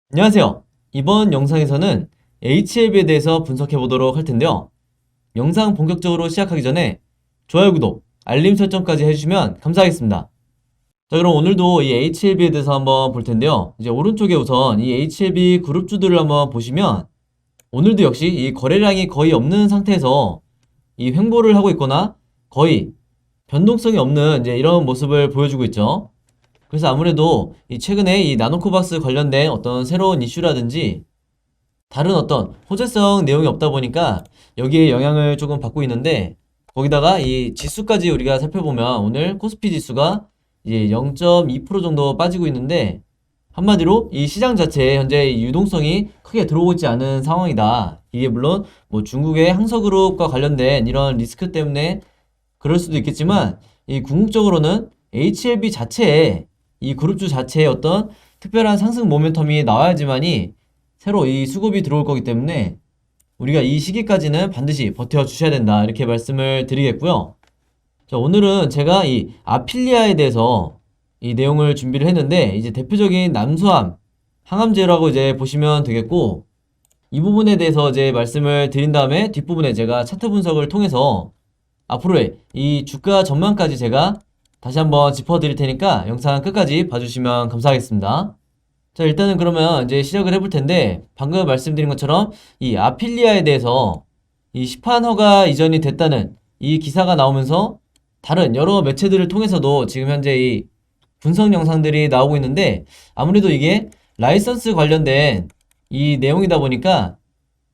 안녕하세요. 이번 영상에서는 HLB에 대해서 분석해 보도록 할 텐데요. 영상 본격적으로 시작하기 전에 좋아요, 구독, 알림 설정까지 해주시면 감사하겠습니다. 자, 그럼 오늘도 이 HLB에 대해서 한번 볼 텐데요. 이제 오른쪽에 우선 이 HLB 그룹주들을 한번 보시면 오늘도 역시 이 거래량이 거의 없는 상태에서 이 횡보를 하고 있거나 거의 변동성이 없는 이제 이런 모습을 보여주고 있죠. 그래서 아무래도 이 최근에 이 나노코박스 관련된 어떤 새로운 이슈라든지 다른 어떤 호재성 내용이 없다 보니까 여기에 영향을 조금 받고 있는데, 거기다가 이 지수까지 우리가 살펴보면 오늘 코스피 지수가 이제 0.2% 정도 빠지고 있는데, 한마디로 이 시장 자체에 현재 이 유동성이 크게 들어오고 있지 않은 상황이다. 이게 물론 뭐 중국의 항서그룹과 관련된 이런 리스크 때문에 그럴 수도 있겠지만, 이 궁극적으로는 HLB 자체에 이 그룹주 자체에 어떤 특별한 상승 모멘텀이 나와야지만이 새로 이 수급이 들어올 거기 때문에 우리가 이 시기까지는 반드시 버텨 주셔야 된다, 이렇게 말씀을 드리겠고요. 자, 오늘은 제가 이 아필리아에 대해서 이 내용을 준비를 했는데, 이제 대표적인 남수함 항암제라고 이제 보시면 되겠고, 이 부분에 대해서 이제 말씀을 드린 다음에 뒷부분에 제가 차트 분석을 통해서 앞으로의 이 주가 전망까지 제가 다시 한번 짚어드릴 테니까 영상 끝까지 봐주시면 감사하겠습니다. 자, 일단은 그러면 이제 시작을 해볼 텐데, 방금 말씀드린 것처럼 이 아필리아에 대해서 이 시판 허가 이전이 됐다는 이 기사가 나오면서 다른 여러 매체들을 통해서도 지금 현재 이 분석 영상들이 나오고 있는데, 아무래도 이게 라이선스 관련된 이 내용이다 보니까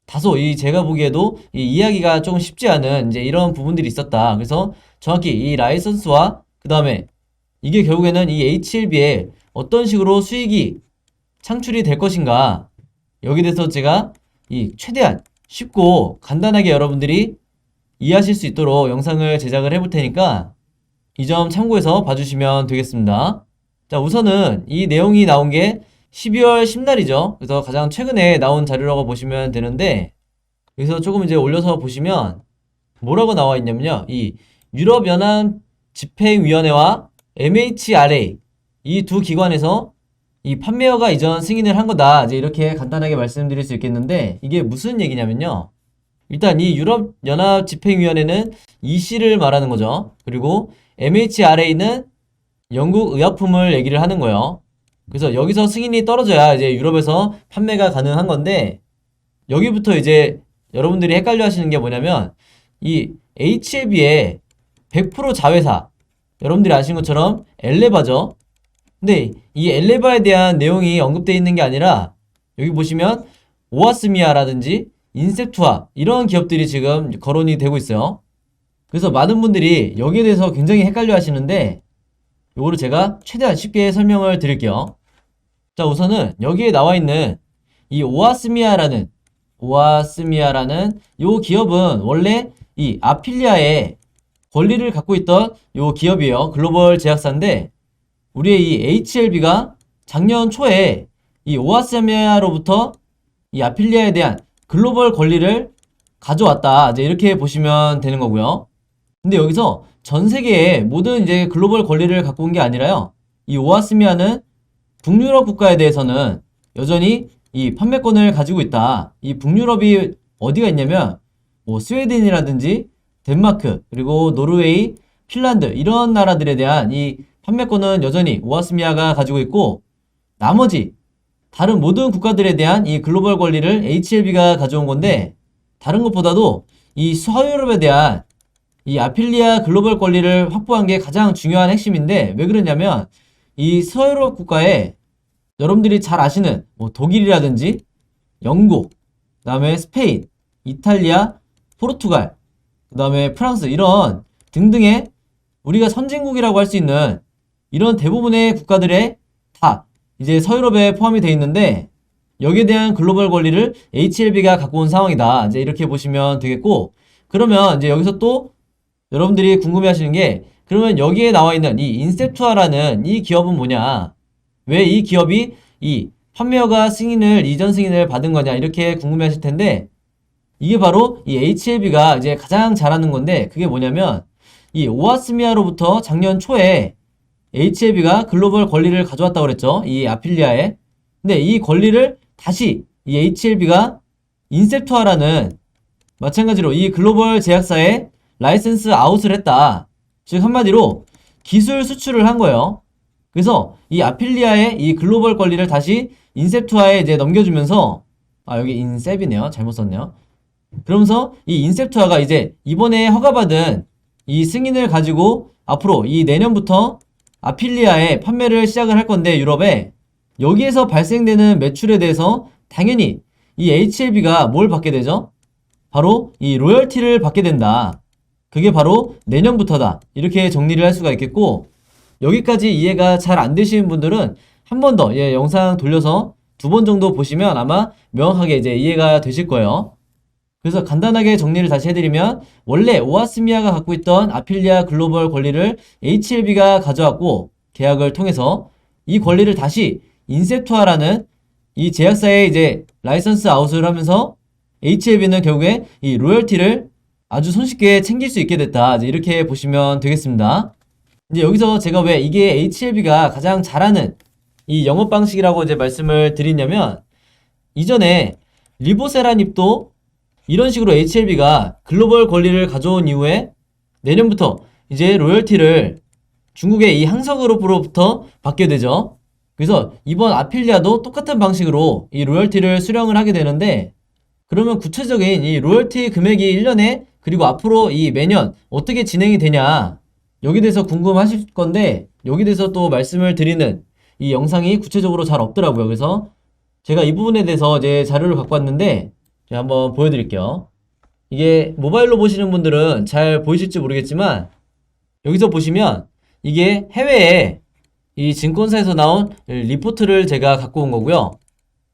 다소 이 제가 보기에도 이 이야기가 조금 쉽지 않은 이제 이런 부분들이 있었다. 그래서 정확히 이 라이선스와 그 다음에 이게 결국에는 이 HLB에 어떤 식으로 수익이 창출이 될 것인가, 여기에 대해서 제가 이 최대한 쉽고 간단하게 여러분들이 이해하실 수 있도록 영상을 제작을 해볼 테니까 이 점 참고해서 봐주시면 되겠습니다. 자, 우선은 이 내용이 나온 게 12월 10날이죠. 그래서 가장 최근에 나온 자료라고 보시면 되는데, 여기서 조금 이제 올려서 보시면 뭐라고 나와 있냐면요. 이 유럽연합 집행위원회와 MHRA 이 두 기관에서 이 판매허가 이전 승인을 한 거다, 이제 이렇게 간단하게 말씀드릴 수 있겠는데, 이게 무슨 얘기냐면요. 일단 이 유럽연합 집행위원회는 EC를 말하는 거죠. 그리고 MHRA는 영국 의약품을 얘기를 하는 거예요. 그래서 여기서 승인이 떨어져야 이제 유럽에서 판매가 가능한 건데, 여기부터 이제 여러분들이 헷갈려 하시는 게 뭐냐면, 이 HLB의 100% 자회사, 여러분들이 아시는 것처럼 엘레바죠. 근데 이 엘레바에 대한 내용이 언급되어 있는 게 아니라, 여기 보시면 오아스미아라든지 인셉투아 이런 기업들이 지금 거론이 되고 있어요. 그래서 많은 분들이 여기에 대해서 굉장히 헷갈려 하시는데, 요거를 제가 최대한 쉽게 설명을 드릴게요. 자, 우선은 여기에 나와 있는 이 오아스미아라는 요 기업은 원래 이 아필리아의 권리를 갖고 있던 요 기업이에요. 글로벌 제약사인데, 우리의 이 HLB가 작년 초에 이 오아스미아로부터 이 아필리아에 대한 글로벌 권리를 가져왔다, 이제 이렇게 보시면 되는 거고요. 근데 여기서 전 세계의 모든 이제 글로벌 권리를 갖고 온 게 아니라요, 이 오아스미아는 북유럽 국가에 대해서는 여전히 이 판매권을 가지고 있다. 이 북유럽이 어디가 있냐면 뭐 스웨덴이라든지 덴마크, 그리고 노르웨이, 핀란드 이런 나라들에 대한 이 판매권은 여전히 오아스미아가 가지고 있고, 나머지 다른 모든 국가들에 대한 이 글로벌 권리를 HLB가 가져온 건데, 다른 것보다도 이 서유럽에 대한 이 아필리아 글로벌 권리를 확보한 게 가장 중요한 핵심인데, 왜 그러냐면 이 서유럽 국가에 여러분들이 잘 아시는 뭐 독일이라든지 영국, 그 다음에 스페인, 이탈리아, 포르투갈, 그 다음에 프랑스 이런 등등의 우리가 선진국이라고 할 수 있는 이런 대부분의 국가들에 다 이제 서유럽에 포함이 되어 있는데, 여기에 대한 글로벌 권리를 HLB가 갖고 온 상황이다, 이제 이렇게 보시면 되겠고, 그러면 이제 여기서 또 여러분들이 궁금해 하시는 게, 그러면 여기에 나와 있는 이 인셉투아라는 이 기업은 뭐냐, 왜 이 기업이 이 판매허가 승인을 이전 승인을 받은 거냐, 이렇게 궁금해 하실 텐데, 이게 바로 이 HLB가 이제 가장 잘하는 건데, 그게 뭐냐면 이 오아스미아로부터 작년 초에 HLB가 글로벌 권리를 가져왔다고 그랬죠, 이 아필리아에. 근데 이 권리를 다시 이 HLB가 인셉투아라는 마찬가지로 이 글로벌 제약사에 라이센스 아웃을 했다. 즉 한마디로 기술 수출을 한 거예요. 그래서 이 아필리아의 이 글로벌 권리를 다시 인셉투아에 이제 넘겨주면서 여기 인셉이네요. 잘못 썼네요. 그러면서 이 인셉투아가 이제 이번에 허가받은 이 승인을 가지고 앞으로 이 내년부터 아필리아에 판매를 시작을 할 건데 유럽에 여기에서 발생되는 매출에 대해서 당연히 이 HLB가 뭘 받게 되죠? 바로 이 로열티를 받게 된다. 그게 바로 내년부터다. 이렇게 정리를 할 수가 있겠고 여기까지 이해가 잘 안 되시는 분들은 한 번 더 영상 돌려서 2번 정도 보시면 아마 명확하게 이제 이해가 되실 거예요. 그래서 간단하게 정리를 다시 해드리면 원래 오아스미아가 갖고 있던 아필리아 글로벌 권리를 HLB가 가져왔고 계약을 통해서 이 권리를 다시 인셉투아라는 이 제약사에 이제 라이선스 아웃을 하면서 HLB는 결국에 이 로열티를 아주 손쉽게 챙길 수 있게 됐다. 이제 이렇게 보시면 되겠습니다. 이제 여기서 제가 왜 이게 HLB가 가장 잘하는 이 영업 방식이라고 이제 말씀을 드리냐면 이전에 리보세라닙도 이런 식으로 HLB가 글로벌 권리를 가져온 이후에 내년부터 이제 로열티를 중국의 이 항서그룹으로부터 받게 되죠. 그래서 이번 아필리아도 똑같은 방식으로 이 로열티를 수령을 하게 되는데 그러면 구체적인 이 로열티 금액이 1년에 그리고 앞으로 이 매년 어떻게 진행이 되냐 여기 대해서 궁금하실 건데 여기 대해서 또 말씀을 드리는 이 영상이 구체적으로 잘 없더라고요. 그래서 제가 이 부분에 대해서 이제 자료를 갖고 왔는데 제가 한번 보여드릴게요. 이게 모바일로 보시는 분들은 잘 보이실지 모르겠지만 여기서 보시면 이게 해외에 이 증권사에서 나온 리포트를 제가 갖고 온 거고요.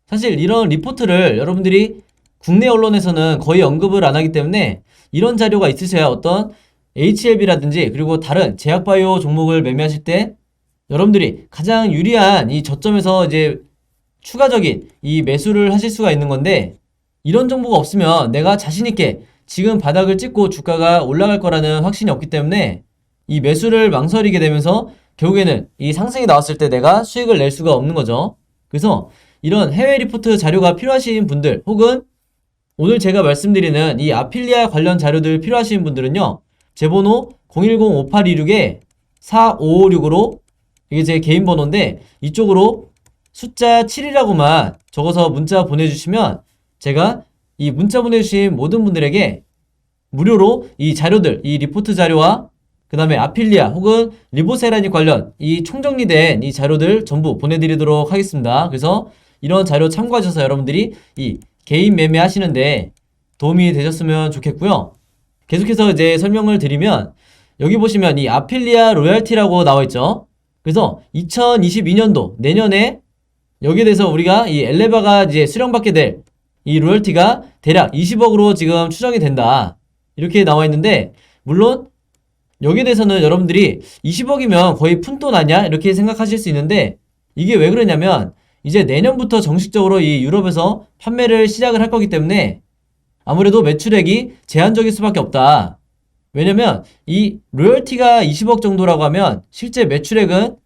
사실 이런 리포트를 여러분들이 국내 언론에서는 거의 언급을 안 하기 때문에 이런 자료가 있으셔야 어떤 HLB라든지 그리고 다른 제약바이오 종목을 매매하실 때 여러분들이 가장 유리한 이 저점에서 이제 추가적인 이 매수를 하실 수가 있는 건데 이런 정보가 없으면 내가 자신있게 지금 바닥을 찍고 주가가 올라갈 거라는 확신이 없기 때문에 이 매수를 망설이게 되면서 결국에는 이 상승이 나왔을 때 내가 수익을 낼 수가 없는 거죠. 그래서 이런 해외 리포트 자료가 필요하신 분들 혹은 오늘 제가 말씀드리는 이 아필리아 관련 자료들 필요하신 분들은요. 제 번호 010-5826-4556으로 이게 제 개인 번호인데 이쪽으로 숫자 7이라고만 적어서 문자 보내주시면 제가 이 문자 보내주신 모든 분들에게 무료로 이 자료들, 이 리포트 자료와 그 다음에 아필리아 혹은 리보세라니 관련 이 총정리된 이 자료들 전부 보내드리도록 하겠습니다. 그래서 이런 자료 참고하셔서 여러분들이 이 개인 매매 하시는데 도움이 되셨으면 좋겠고요. 계속해서 이제 설명을 드리면 여기 보시면 이 아필리아 로열티라고 나와 있죠. 그래서 2022년도 내년에 여기에 대해서 우리가 이 엘레바가 이제 수령받게 될 이 로열티가 대략 20억으로 지금 추정이 된다. 이렇게 나와 있는데 물론 여기에 대해서는 여러분들이 20억이면 거의 푼돈 아니야? 이렇게 생각하실 수 있는데 이게 왜 그러냐면 이제 내년부터 정식적으로 이 유럽에서 판매를 시작을 할 거기 때문에 아무래도 매출액이 제한적일 수밖에 없다. 왜냐면 이 로열티가 20억 정도라고 하면 실제 매출액은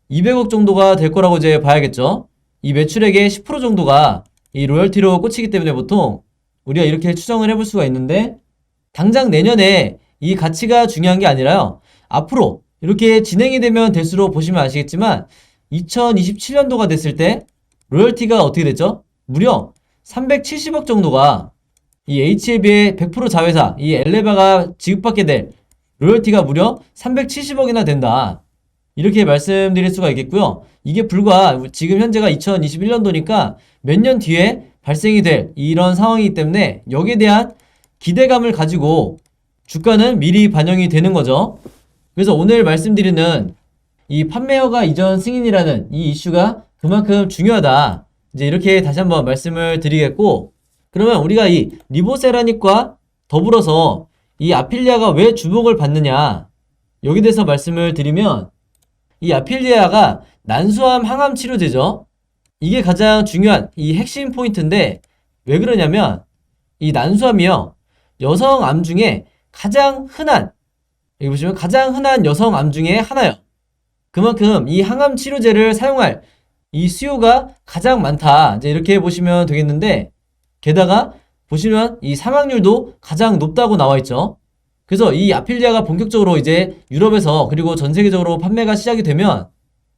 200억 정도가 될 거라고 이제 봐야겠죠. 이 매출액의 10% 정도가 이 로열티로 꽂히기 때문에 보통 우리가 이렇게 추정을 해볼 수가 있는데 당장 내년에 이 가치가 중요한 게 아니라요. 앞으로 이렇게 진행이 되면 될수록 보시면 아시겠지만 2027년도가 됐을 때 로열티가 어떻게 됐죠? 무려 370억 정도가 이 HLB의 100% 자회사 이 엘레바가 지급받게 될 로열티가 무려 370억이나 된다. 이렇게 말씀드릴 수가 있겠고요. 이게 불과 지금 현재가 2021년도니까 몇 년 뒤에 발생이 될 이런 상황이기 때문에 여기에 대한 기대감을 가지고 주가는 미리 반영이 되는 거죠. 그래서 오늘 말씀드리는 이 판매허가 이전 승인이라는 이 이슈가 그만큼 중요하다. 이제 이렇게 다시 한번 말씀을 드리겠고 그러면 우리가 이 리보세라닙과 더불어서 이 아필리아가 왜 주목을 받느냐 여기 대해서 말씀을 드리면 이 아필리아가 난소암 항암 치료제죠. 이게 가장 중요한 이 핵심 포인트인데 왜 그러냐면 이 난소암이요. 여성암 중에 가장 흔한 여기 보시면 가장 흔한 여성암 중에 하나요. 그만큼 이 항암 치료제를 사용할 이 수요가 가장 많다. 이제 이렇게 보시면 되겠는데, 게다가 보시면 이 사망률도 가장 높다고 나와 있죠. 그래서 이 아필리아가 본격적으로 이제 유럽에서 그리고 전 세계적으로 판매가 시작이 되면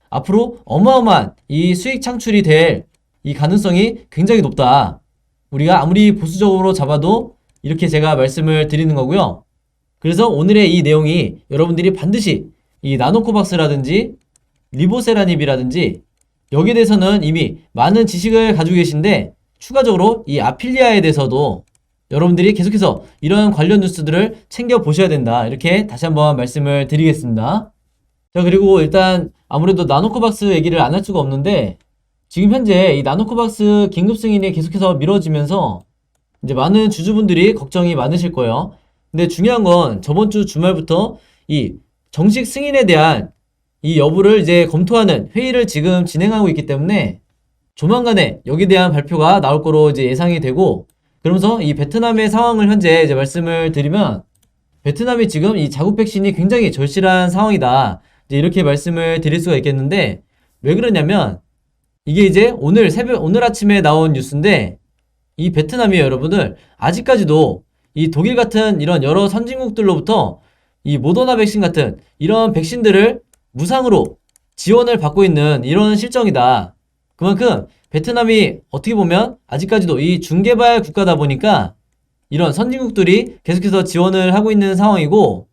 앞으로 어마어마한 이 수익 창출이 될 이 가능성이 굉장히 높다. 우리가 아무리 보수적으로 잡아도 이렇게 제가 말씀을 드리는 거고요. 그래서 오늘의 이 내용이 여러분들이 반드시 이 나노코박스라든지 리보세라닙이라든지 여기에 대해서는 이미 많은 지식을 가지고 계신데 추가적으로 이 아필리아에 대해서도 여러분들이 계속해서 이런 관련 뉴스들을 챙겨보셔야 된다. 이렇게 다시 한번 말씀을 드리겠습니다. 자, 그리고 일단 아무래도 나노코박스 얘기를 안 할 수가 없는데 지금 현재 이 나노코박스 긴급 승인이 계속해서 미뤄지면서 이제 많은 주주분들이 걱정이 많으실 거예요. 근데 중요한 건 저번 주 주말부터 이 정식 승인에 대한 이 여부를 이제 검토하는 회의를 지금 진행하고 있기 때문에 조만간에 여기에 대한 발표가 나올 거로 이제 예상이 되고, 그러면서 이 베트남의 상황을 현재 이제 말씀을 드리면 베트남이 지금 이 자국 백신이 굉장히 절실한 상황이다. 이제 이렇게 말씀을 드릴 수가 있겠는데, 왜 그러냐면 이게 이제 오늘 아침에 나온 뉴스인데 이 베트남이 여러분들 아직까지도 이 독일 같은 이런 여러 선진국들로부터 이 모더나 백신 같은 이런 백신들을 무상으로 지원을 받고 있는 이런 실정이다. 그만큼 베트남이 어떻게 보면 아직까지도 이 중개발 국가다 보니까 이런 선진국들이 계속해서 지원을 하고 있는 상황이고,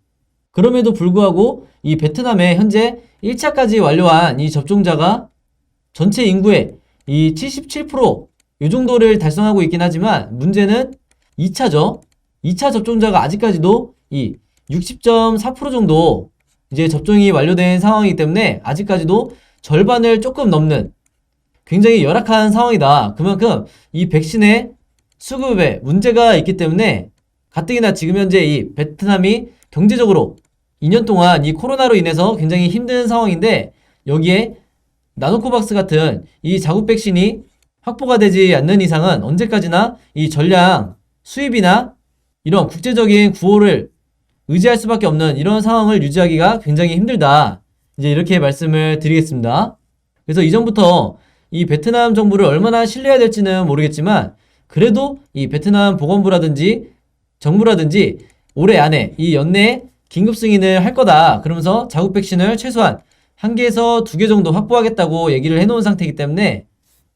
그럼에도 불구하고 이 베트남에 현재 1차까지 완료한 이 접종자가 전체 인구의 이 77% 이 정도를 달성하고 있긴 하지만 문제는 2차죠. 2차 접종자가 아직까지도 이 60.4% 정도 이제 접종이 완료된 상황이기 때문에 아직까지도 절반을 조금 넘는 굉장히 열악한 상황이다. 그만큼 이 백신의 수급에 문제가 있기 때문에 가뜩이나 지금 현재 이 베트남이 경제적으로 2년 동안 이 코로나로 인해서 굉장히 힘든 상황인데 여기에 나노코박스 같은 이 자국 백신이 확보가 되지 않는 이상은 언제까지나 이 전량 수입이나 이런 국제적인 구호를 의지할 수밖에 없는 이런 상황을 유지하기가 굉장히 힘들다. 이제 이렇게 말씀을 드리겠습니다. 그래서 이전부터 이 베트남 정부를 얼마나 신뢰해야 될지는 모르겠지만 그래도 이 베트남 보건부라든지 정부라든지 올해 안에 이 연내에 긴급 승인을 할 거다. 그러면서 자국 백신을 최소한 1개에서 2개 정도 확보하겠다고 얘기를 해놓은 상태이기 때문에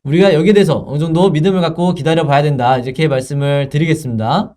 우리가 여기에 대해서 어느 정도 믿음을 갖고 기다려 봐야 된다. 이렇게 말씀을 드리겠습니다.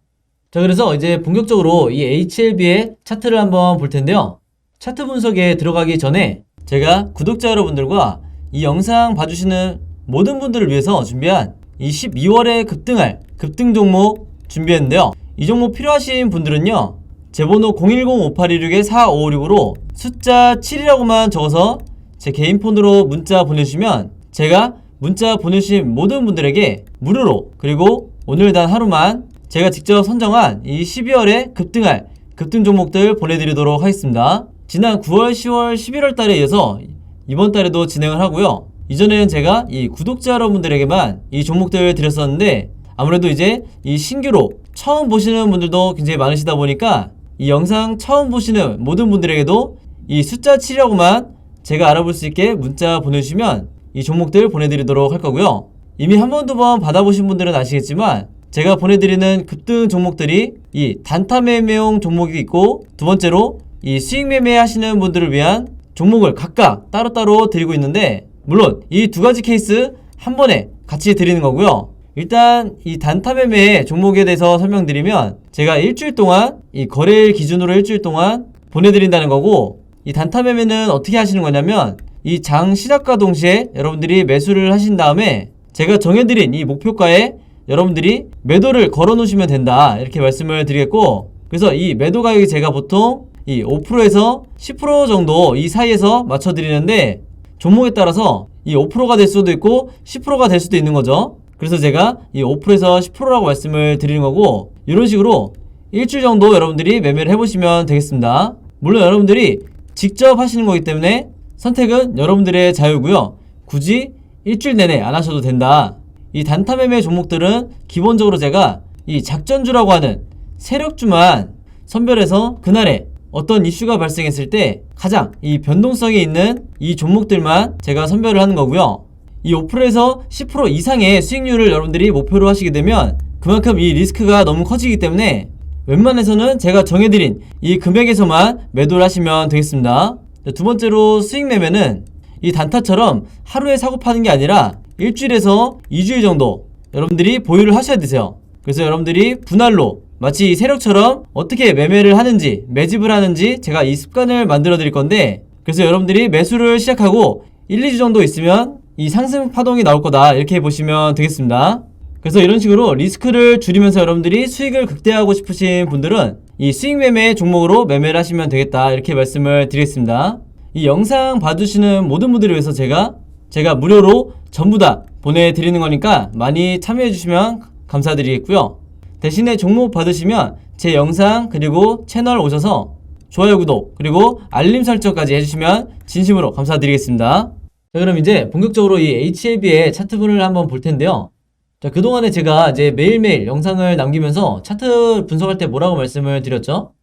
자, 그래서 이제 본격적으로 이 HLB의 차트를 한번 볼 텐데요. 차트 분석에 들어가기 전에 제가 구독자 여러분들과 이 영상 봐주시는 모든 분들을 위해서 준비한 이 12월에 급등할 급등 종목 준비했는데요. 이 종목 필요하신 분들은요, 제 번호 010-5816-4556으로 숫자 7이라고만 적어서 제 개인 폰으로 문자 보내주시면 제가 문자 보내주신 모든 분들에게 무료로, 그리고 오늘 단 하루만 제가 직접 선정한 이 12월에 급등할 급등 종목들 보내드리도록 하겠습니다. 지난 9월, 10월, 11월 달에 이어서 이번 달에도 진행을 하고요. 이전에는 제가 이 구독자 여러분들에게만 이 종목들을 드렸었는데 아무래도 이제 이 신규로 처음 보시는 분들도 굉장히 많으시다 보니까 이 영상 처음 보시는 모든 분들에게도 이 숫자 7이라고만 제가 알아볼 수 있게 문자 보내주시면 이 종목들 보내드리도록 할 거고요. 이미 한 번, 두 번 받아보신 분들은 아시겠지만 제가 보내드리는 급등 종목들이 이 단타 매매용 종목이 있고, 두 번째로 이 수익 매매 하시는 분들을 위한 종목을 각각 따로따로 드리고 있는데, 물론 이 두 가지 케이스 한 번에 같이 드리는 거고요. 일단 이 단타 매매 종목에 대해서 설명드리면 제가 일주일 동안 이 거래일 기준으로 일주일 동안 보내드린다는 거고, 이 단타 매매는 어떻게 하시는 거냐면 이 장 시작과 동시에 여러분들이 매수를 하신 다음에 제가 정해드린 이 목표가에 여러분들이 매도를 걸어 놓으시면 된다. 이렇게 말씀을 드리겠고, 그래서 이 매도 가격이 제가 보통 이 5%에서 10% 정도 이 사이에서 맞춰 드리는데 종목에 따라서 이 5%가 될 수도 있고 10%가 될 수도 있는 거죠. 그래서 제가 이 5%에서 10%라고 말씀을 드리는 거고, 이런 식으로 일주일 정도 여러분들이 매매를 해보시면 되겠습니다. 물론 여러분들이 직접 하시는 거기 때문에 선택은 여러분들의 자유고요. 굳이 일주일 내내 안 하셔도 된다. 이 단타 매매 종목들은 기본적으로 제가 이 작전주라고 하는 세력주만 선별해서 그날에 어떤 이슈가 발생했을 때 가장 이 변동성이 있는 이 종목들만 제가 선별을 하는 거고요. 이 5%에서 10% 이상의 수익률을 여러분들이 목표로 하시게 되면 그만큼 이 리스크가 너무 커지기 때문에 웬만해서는 제가 정해드린 이 금액에서만 매도를 하시면 되겠습니다. 두 번째로 수익 매매는 이 단타처럼 하루에 사고 파는 게 아니라 일주일에서 2주일 정도 여러분들이 보유를 하셔야 되세요. 그래서 여러분들이 분할로 마치 세력처럼 어떻게 매매를 하는지 매집을 하는지 제가 이 습관을 만들어 드릴 건데, 그래서 여러분들이 매수를 시작하고 1, 2주 정도 있으면 이 상승 파동이 나올 거다 이렇게 보시면 되겠습니다. 그래서 이런 식으로 리스크를 줄이면서 여러분들이 수익을 극대화하고 싶으신 분들은 이 수익 매매 종목으로 매매를 하시면 되겠다 이렇게 말씀을 드리겠습니다. 이 영상 봐주시는 모든 분들을 위해서 제가 무료로 전부 다 보내드리는 거니까 많이 참여해 주시면 감사드리겠고요. 대신에 종목 받으시면 제 영상 그리고 채널 오셔서 좋아요, 구독 그리고 알림 설정까지 해주시면 진심으로 감사드리겠습니다. 자, 그럼 이제 본격적으로 이 HLB의 차트분을 한번 볼 텐데요. 자, 그동안에 제가 이제 매일매일 영상을 남기면서 차트 분석할 때 뭐라고 말씀을 드렸죠?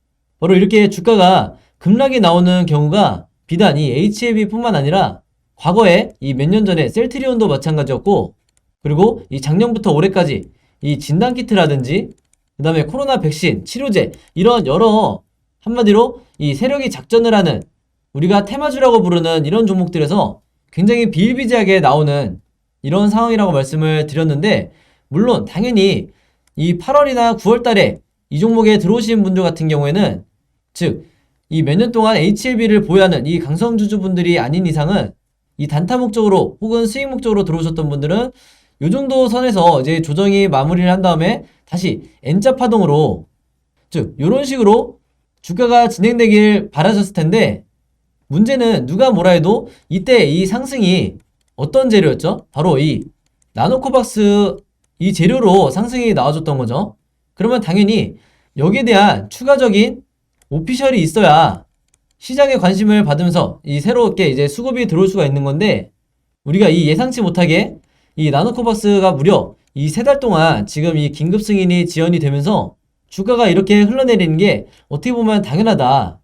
바로 이렇게 주가가 급락이 나오는 경우가 비단 이 HLB 뿐만 아니라 과거에 이 몇 년 전에 셀트리온도 마찬가지였고, 그리고 이 작년부터 올해까지 이 진단키트라든지 그 다음에 코로나 백신, 치료제 이런 여러 한마디로 이 세력이 작전을 하는 우리가 테마주라고 부르는 이런 종목들에서 굉장히 비일비재하게 나오는 이런 상황이라고 말씀을 드렸는데, 물론 당연히 이 8월이나 9월 달에 이 종목에 들어오신 분들 같은 경우에는 즉 이 몇 년 동안 HLB를 보유하는 이 강성주주분들이 아닌 이상은 이 단타 목적으로 혹은 수익 목적으로 들어오셨던 분들은 요 정도 선에서 이제 조정이 마무리를 한 다음에 다시 N자 파동으로 즉 요런 식으로 주가가 진행되길 바라셨을 텐데, 문제는 누가 뭐라 해도 이때 이 상승이 어떤 재료였죠? 바로 이 나노코박스 이 재료로 상승이 나와줬던 거죠. 그러면 당연히 여기에 대한 추가적인 오피셜이 있어야 시장의 관심을 받으면서 이 새롭게 이제 수급이 들어올 수가 있는 건데, 우리가 이 예상치 못하게 이 나노코박스가 무려 이 3달 동안 지금 이 긴급 승인이 지연이 되면서 주가가 이렇게 흘러내리는 게 어떻게 보면 당연하다.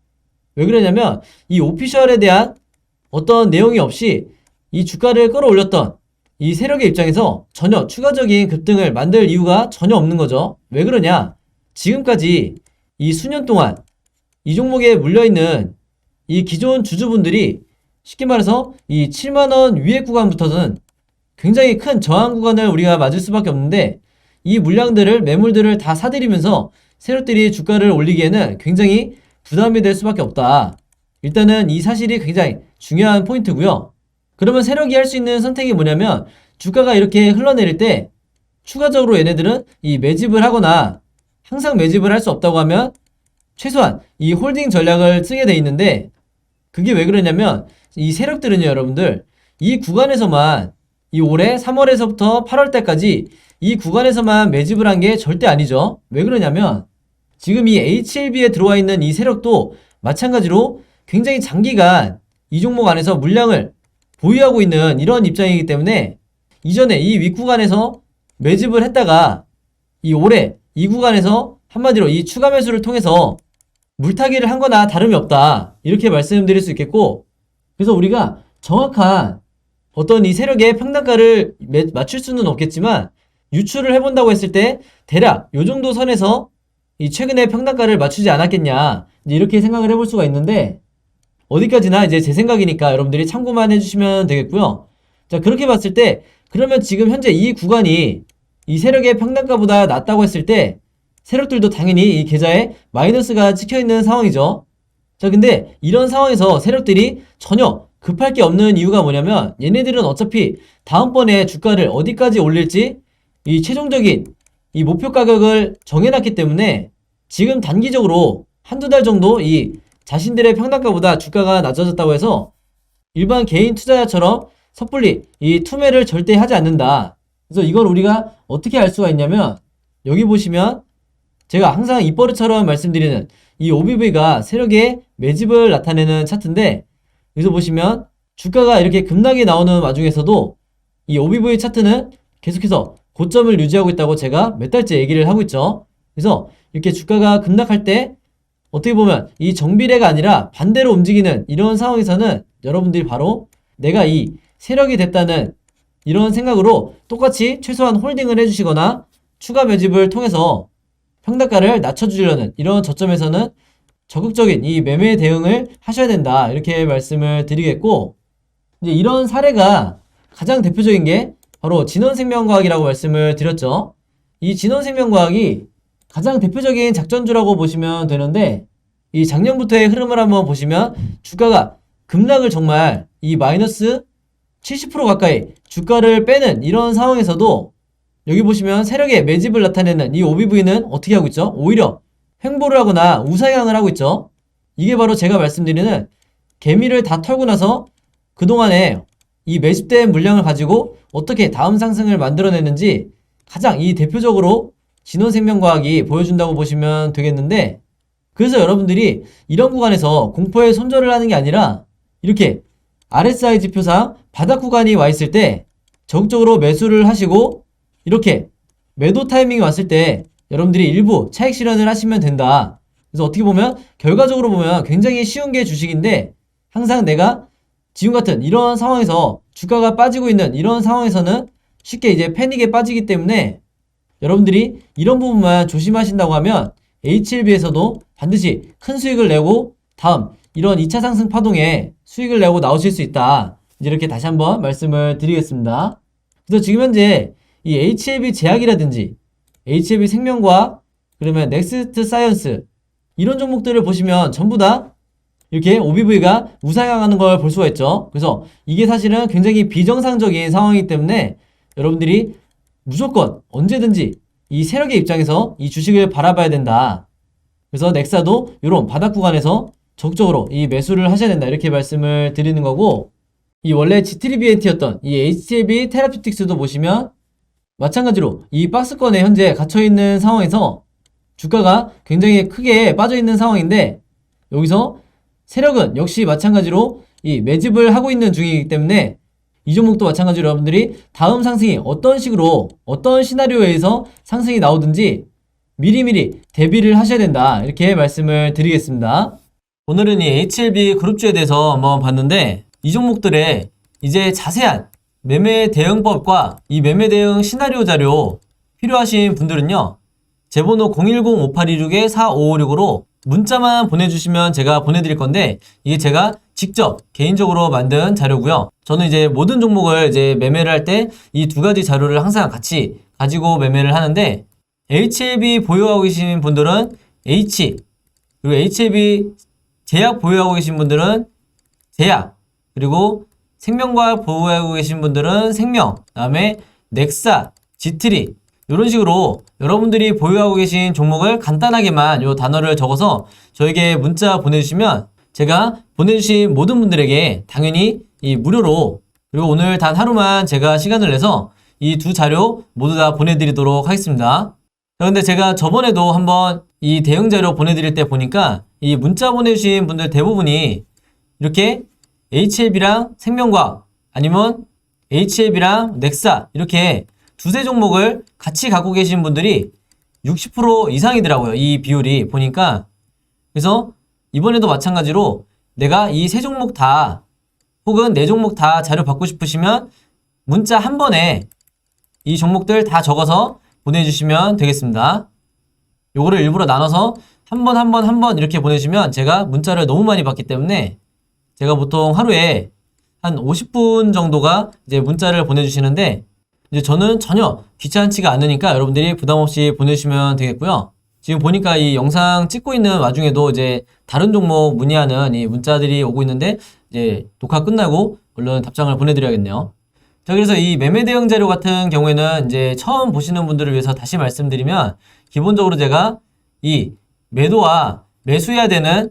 왜 그러냐면 이 오피셜에 대한 어떤 내용이 없이 이 주가를 끌어올렸던 이 세력의 입장에서 전혀 추가적인 급등을 만들 이유가 전혀 없는 거죠. 왜 그러냐? 지금까지 이 수년 동안 이 종목에 물려있는 이 기존 주주분들이 쉽게 말해서 이 7만원 위에 구간부터는 굉장히 큰 저항 구간을 우리가 맞을 수밖에 없는데, 이 물량들을 매물들을 다 사들이면서 세력들이 주가를 올리기에는 굉장히 부담이 될 수밖에 없다. 일단은 이 사실이 굉장히 중요한 포인트고요. 그러면 세력이 할 수 있는 선택이 뭐냐면, 주가가 이렇게 흘러내릴 때 추가적으로 얘네들은 이 매집을 하거나, 항상 매집을 할 수 없다고 하면 최소한 이 홀딩 전략을 쓰게 돼 있는데, 그게 왜 그러냐면 이 세력들은요 여러분들 이 구간에서만 이 올해 3월에서부터 8월 때까지 이 구간에서만 매집을 한 게 절대 아니죠. 왜 그러냐면 지금 이 HLB에 들어와 있는 이 세력도 마찬가지로 굉장히 장기간 이 종목 안에서 물량을 보유하고 있는 이런 입장이기 때문에 이전에 이 윗구간에서 매집을 했다가 이 올해 이 구간에서 한마디로 이 추가 매수를 통해서 물타기를 한 거나 다름이 없다 이렇게 말씀드릴 수 있겠고, 그래서 우리가 정확한 어떤 이 세력의 평단가를 맞출 수는 없겠지만 유추를 해본다고 했을 때 대략 요 정도 선에서 이 최근에 평단가를 맞추지 않았겠냐 이렇게 생각을 해볼 수가 있는데, 어디까지나 이제 제 생각이니까 여러분들이 참고만 해주시면 되겠고요. 자, 그렇게 봤을 때 그러면 지금 현재 이 구간이 이 세력의 평단가보다 낮다고 했을 때 세력들도 당연히 이 계좌에 마이너스가 찍혀있는 상황이죠. 자, 근데 이런 상황에서 세력들이 전혀 급할 게 없는 이유가 뭐냐면 얘네들은 어차피 다음번에 주가를 어디까지 올릴지 이 최종적인 이 목표 가격을 정해놨기 때문에 지금 단기적으로 한두 달 정도 이 자신들의 평단가보다 주가가 낮아졌다고 해서 일반 개인 투자자처럼 섣불리 이 투매를 절대 하지 않는다. 그래서 이걸 우리가 어떻게 알 수가 있냐면 여기 보시면 제가 항상 입버릇처럼 말씀드리는 이 OBV가 세력의 매집을 나타내는 차트인데, 여기서 보시면 주가가 이렇게 급락이 나오는 와중에서도 이 OBV 차트는 계속해서 고점을 유지하고 있다고 제가 몇 달째 얘기를 하고 있죠. 그래서 이렇게 주가가 급락할 때 어떻게 보면 이 정비례가 아니라 반대로 움직이는 이런 상황에서는 여러분들이 바로 내가 이 세력이 됐다는 이런 생각으로 똑같이 최소한 홀딩을 해주시거나 추가 매집을 통해서 평단가를 낮춰주려는 이런 저점에서는 적극적인 이 매매 대응을 하셔야 된다, 이렇게 말씀을 드리겠고, 이제 이런 사례가 가장 대표적인 게 바로 진원생명과학이라고 말씀을 드렸죠. 이 진원생명과학이 가장 대표적인 작전주라고 보시면 되는데, 이 작년부터의 흐름을 한번 보시면 주가가 급락을 정말 이 마이너스 70% 가까이 주가를 빼는 이런 상황에서도 여기 보시면 세력의 매집을 나타내는 이 OBV는 어떻게 하고 있죠? 오히려 횡보를 하거나 우상향을 하고 있죠. 이게 바로 제가 말씀드리는 개미를 다 털고 나서 그동안에 이 매집된 물량을 가지고 어떻게 다음 상승을 만들어내는지 가장 이 대표적으로 진원생명과학이 보여준다고 보시면 되겠는데, 그래서 여러분들이 이런 구간에서 공포에 손절을 하는 게 아니라 이렇게 RSI 지표상 바닥 구간이 와 있을 때 적극적으로 매수를 하시고, 이렇게 매도 타이밍이 왔을 때 여러분들이 일부 차익 실현을 하시면 된다. 그래서 어떻게 보면 결과적으로 보면 굉장히 쉬운 게 주식인데, 항상 내가 지금 같은 이런 상황에서 주가가 빠지고 있는 이런 상황에서는 쉽게 이제 패닉에 빠지기 때문에 여러분들이 이런 부분만 조심하신다고 하면 HLB에서도 반드시 큰 수익을 내고 다음 이런 2차 상승 파동에 수익을 내고 나오실 수 있다, 이제 이렇게 다시 한번 말씀을 드리겠습니다. 그래서 지금 현재 이 HLB 제약이라든지 HLB 생명과학, 그러면 넥스트 사이언스, 이런 종목들을 보시면 전부 다 이렇게 OBV가 우상향하는 걸 볼 수가 있죠. 그래서 이게 사실은 굉장히 비정상적인 상황이기 때문에 여러분들이 무조건 언제든지 이 세력의 입장에서 이 주식을 바라봐야 된다. 그래서 넥사도 이런 바닥 구간에서 적극적으로 이 매수를 하셔야 된다, 이렇게 말씀을 드리는 거고, 이 원래 G3BNT였던 이 HLB 테라퓨틱스도 보시면 마찬가지로 이 박스권에 현재 갇혀있는 상황에서 주가가 굉장히 크게 빠져있는 상황인데, 여기서 세력은 역시 마찬가지로 이 매집을 하고 있는 중이기 때문에 이 종목도 마찬가지로 여러분들이 다음 상승이 어떤 식으로 어떤 시나리오에서 상승이 나오든지 미리미리 대비를 하셔야 된다, 이렇게 말씀을 드리겠습니다. 오늘은 이 HLB 그룹주에 대해서 한번 봤는데, 이 종목들의 이제 자세한 매매 대응법과 이 매매 대응 시나리오 자료 필요하신 분들은요, 제 번호 010-5826-4556으로 문자만 보내주시면 제가 보내드릴 건데, 이게 제가 직접 개인적으로 만든 자료고요. 저는 이제 모든 종목을 이제 매매를 할 때 이 두 가지 자료를 항상 같이 가지고 매매를 하는데, HLB 보유하고 계신 분들은 H, 그리고 HLB 제약 보유하고 계신 분들은 제약, 그리고 생명과학 보유하고 계신 분들은 생명, 그 다음에 넥사, 지트리, 이런 식으로 여러분들이 보유하고 계신 종목을 간단하게만 요 단어를 적어서 저에게 문자 보내주시면 제가 보내주신 모든 분들에게 당연히 이 무료로, 그리고 오늘 단 하루만 제가 시간을 내서 이 두 자료 모두 다 보내드리도록 하겠습니다. 그런데 제가 저번에도 한번 이 대응 자료 보내드릴 때 보니까 이 문자 보내주신 분들 대부분이 이렇게 HLB랑 생명과학, 아니면 HLB랑 넥사, 이렇게 두세 종목을 같이 갖고 계신 분들이 60% 이상이더라고요, 이 비율이 보니까. 그래서 이번에도 마찬가지로 내가 이 세 종목 다 혹은 네 종목 다 자료 받고 싶으시면 문자 한 번에 이 종목들 다 적어서 보내주시면 되겠습니다. 요거를 일부러 나눠서 한 번 이렇게 보내주시면 제가 문자를 너무 많이 받기 때문에 제가 보통 하루에 한 50분 정도가 이제 문자를 보내주시는데, 이제 저는 전혀 귀찮지가 않으니까 여러분들이 부담없이 보내주시면 되겠고요. 지금 보니까 이 영상 찍고 있는 와중에도 이제 다른 종목 문의하는 이 문자들이 오고 있는데, 이제 녹화 끝나고 얼른 답장을 보내드려야겠네요. 자, 그래서 이 매매 대응 자료 같은 경우에는 이제 처음 보시는 분들을 위해서 다시 말씀드리면, 기본적으로 제가 이 매도와 매수해야 되는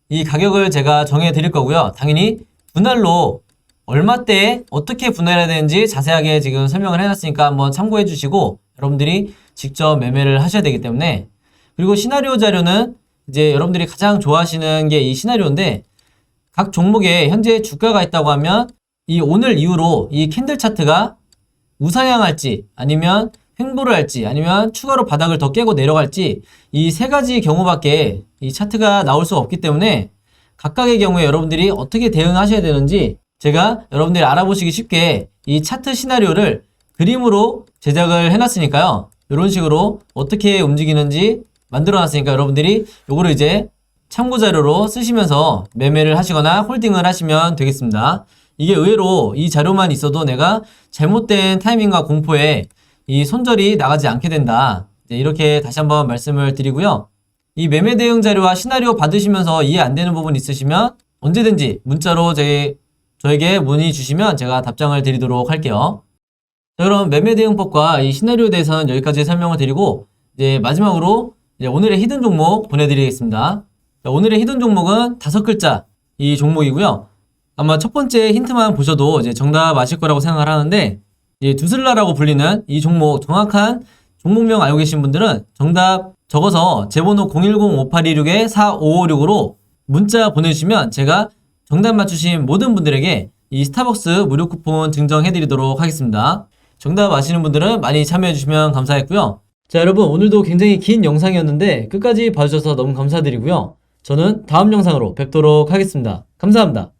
이 가격을 제가 정해 드릴 거고요. 당연히 분할로 얼마대에 어떻게 분할해야 되는지 자세하게 지금 설명을 해놨으니까 한번 참고해 주시고 여러분들이 직접 매매를 하셔야 되기 때문에. 그리고 시나리오 자료는 이제 여러분들이 가장 좋아하시는 게 이 시나리오인데, 각 종목에 현재 주가가 있다고 하면 이 오늘 이후로 이 캔들 차트가 우상향할지 아니면 횡보를 할지 아니면 추가로 바닥을 더 깨고 내려갈지, 이 세 가지 경우밖에 이 차트가 나올 수가 없기 때문에 각각의 경우에 여러분들이 어떻게 대응하셔야 되는지 제가 여러분들이 알아보시기 쉽게 이 차트 시나리오를 그림으로 제작을 해놨으니까요. 이런 식으로 어떻게 움직이는지 만들어놨으니까 여러분들이 요거를 이제 참고자료로 쓰시면서 매매를 하시거나 홀딩을 하시면 되겠습니다. 이게 의외로 이 자료만 있어도 내가 잘못된 타이밍과 공포에 이 손절이 나가지 않게 된다. 이렇게 다시 한번 말씀을 드리고요. 이 매매 대응 자료와 시나리오 받으시면서 이해 안 되는 부분 있으시면 언제든지 문자로 저에게 문의 주시면 제가 답장을 드리도록 할게요. 자, 그럼 매매 대응법과 이 시나리오에 대해서는 여기까지 설명을 드리고 이제 마지막으로 이제 오늘의 히든 종목 보내드리겠습니다. 자, 오늘의 히든 종목은 5글자 이 종목이고요. 아마 첫 번째 힌트만 보셔도 이제 정답 아실 거라고 생각을 하는데 이제 두슬라라고 불리는 이 종목 정확한 종목명 알고 계신 분들은 정답 적어서 제 번호 010-5826-4556으로 문자 보내주시면 제가 정답 맞추신 모든 분들에게 이 스타벅스 무료 쿠폰 증정해드리도록 하겠습니다. 정답 아시는 분들은 많이 참여해주시면 감사했고요. 자, 여러분 오늘도 굉장히 긴 영상이었는데 끝까지 봐주셔서 너무 감사드리고요. 저는 다음 영상으로 뵙도록 하겠습니다. 감사합니다.